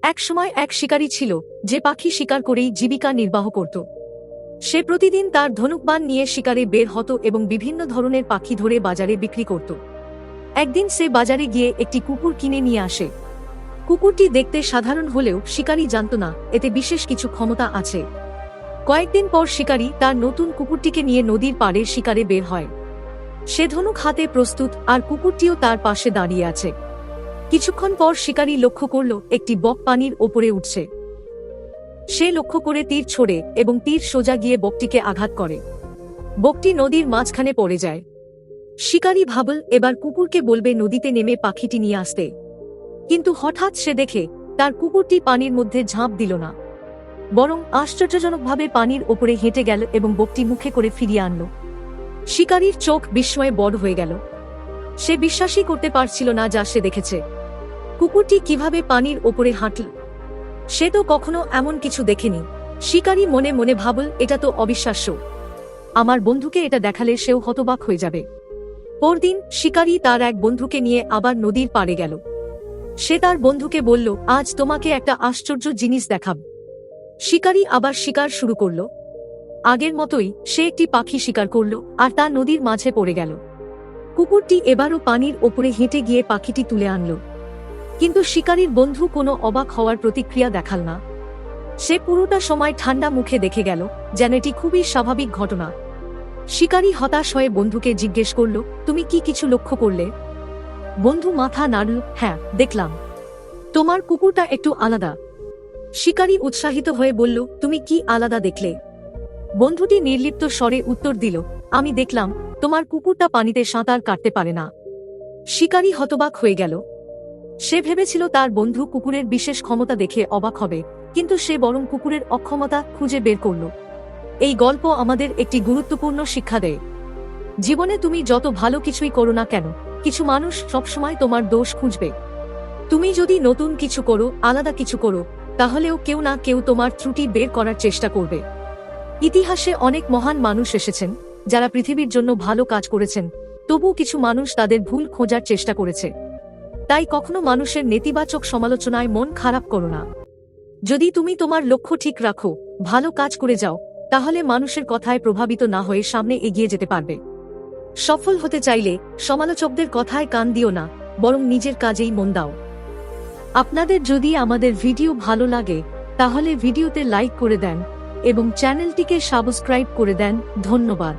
একসময় এক শিকারী ছিল যে পাখি শিকার করেই জীবিকা নির্বাহ করত। সে প্রতিদিন তার ধনুকবাণ নিয়ে শিকারে বের হতো এবং বিভিন্ন ধরনের পাখি ধরে বাজারে বিক্রি করত। একদিন সে বাজারে গিয়ে একটি কুকুর কিনে নিয়ে আসে। কুকুরটি দেখতে সাধারণ হলেও শিকারী জানত না এতে বিশেষ কিছু ক্ষমতা আছে। কয়েকদিন পর শিকারী তার নতুন কুকুরটিকে নিয়ে নদীর পাড়ে শিকারে বের হয়। সে ধনুক হাতে প্রস্তুত, আর কুকুরটিও তার পাশে দাঁড়িয়ে আছে। কিছুক্ষণ পর শিকারী লক্ষ্য করল একটি বক পানির ওপরে উঠছে। সে লক্ষ্য করে তীর ছোড়ে এবং তীর সোজা গিয়ে বকটিকে আঘাত করে। বকটি নদীর মাঝখানে পড়ে যায়। শিকারী ভাবল এবার কুকুরকে বলবে নদীতে নেমে পাখিটি নিয়ে আসতে, কিন্তু হঠাৎ সে দেখে তার কুকুরটি পানির মধ্যে ঝাঁপ দিল না, বরং আশ্চর্যজনকভাবে পানির ওপরে হেঁটে গেল এবং বকটি মুখে করে ফিরিয়ে আনল। শিকারীর চোখ বিস্ময়ে বড় হয়ে গেল। সে বিশ্বাসই করতে পারছিল না যা সে দেখেছে। কুকুরটি কিভাবে পানির ওপরে হাঁটল? সে তো কখনো এমন কিছু দেখেনি। শিকারী মনে মনে ভাবল এটা তো অবিশ্বাস্য। আমার বন্ধুকে এটা দেখালে সেও হতবাক হয়ে যাবে। পরদিন শিকারী তার এক বন্ধুকে নিয়ে আবার নদীর পাড়ে গেল। সে তার বন্ধুকে বলল, আজ তোমাকে একটা আশ্চর্য জিনিস দেখাব। শিকারী আবার শিকার শুরু করল। আগের মতোই সে একটি পাখি শিকার করল, আর তা নদীর মাঝে পড়ে গেল। কুকুরটি এবারও পানির ওপরে হেঁটে গিয়ে পাখিটি তুলে আনল, কিন্তু শিকারীর বন্ধু কোনো অবাক হওয়ার প্রতিক্রিয়া দেখাল না। সে পুরোটা সময় ঠান্ডা মুখে দেখে গেল, যেন এটি খুবই স্বাভাবিক ঘটনা। শিকারী হতাশ হয়ে বন্ধুকে জিজ্ঞেস করল, তুমি কি কিছু লক্ষ্য করলে? বন্ধু মাথা নাড়ল, হ্যাঁ, দেখলাম তোমার কুকুরটা একটু আলাদা। শিকারী উৎসাহিত হয়ে বলল, তুমি কি আলাদা দেখলে? বন্ধুটি নির্লিপ্ত স্বরে উত্তর দিল, আমি দেখলাম তোমার কুকুরটা পানিতে সাঁতার কাটতে পারে না। শিকারী হতবাক হয়ে গেল। সে ভেবেছিল তার বন্ধু কুকুরের বিশেষ ক্ষমতা দেখে অবাক হবে, কিন্তু সে বরং কুকুরের অক্ষমতা খুঁজে বের করল। এই গল্প আমাদের একটি গুরুত্বপূর্ণ শিক্ষা দেয়। জীবনে তুমি যত ভালো কিছুই করো না কেন, কিছু মানুষ সবসময় তোমার দোষ খুঁজবে। তুমি যদি নতুন কিছু করো, আলাদা কিছু করো, তাহলেও কেউ না কেউ তোমার ত্রুটি বের করার চেষ্টা করবে। ইতিহাসে অনেক মহান মানুষ এসেছেন যারা পৃথিবীর জন্য ভালো কাজ করেছেন, তবুও কিছু মানুষ তাদের ভুল খোঁজার চেষ্টা করেছে। তাই কখনো মানুষের নেতিবাচক সমালোচনায় মন খারাপ করো না। যদি তুমি তোমার লক্ষ্য ঠিক রাখো, ভালো কাজ করে যাও, তাহলে মানুষের কথায় প্রভাবিত না হয়ে সামনে এগিয়ে যেতে পারবে। সফল হতে চাইলে সমালোচকদের কথায় কান দিও না, বরং নিজের কাজেই মন দাও। আপনাদের যদি আমাদের ভিডিও ভালো লাগে তাহলে ভিডিওতে লাইক করে দেন এবং চ্যানেলটিকে সাবস্ক্রাইব করে দেন। ধন্যবাদ।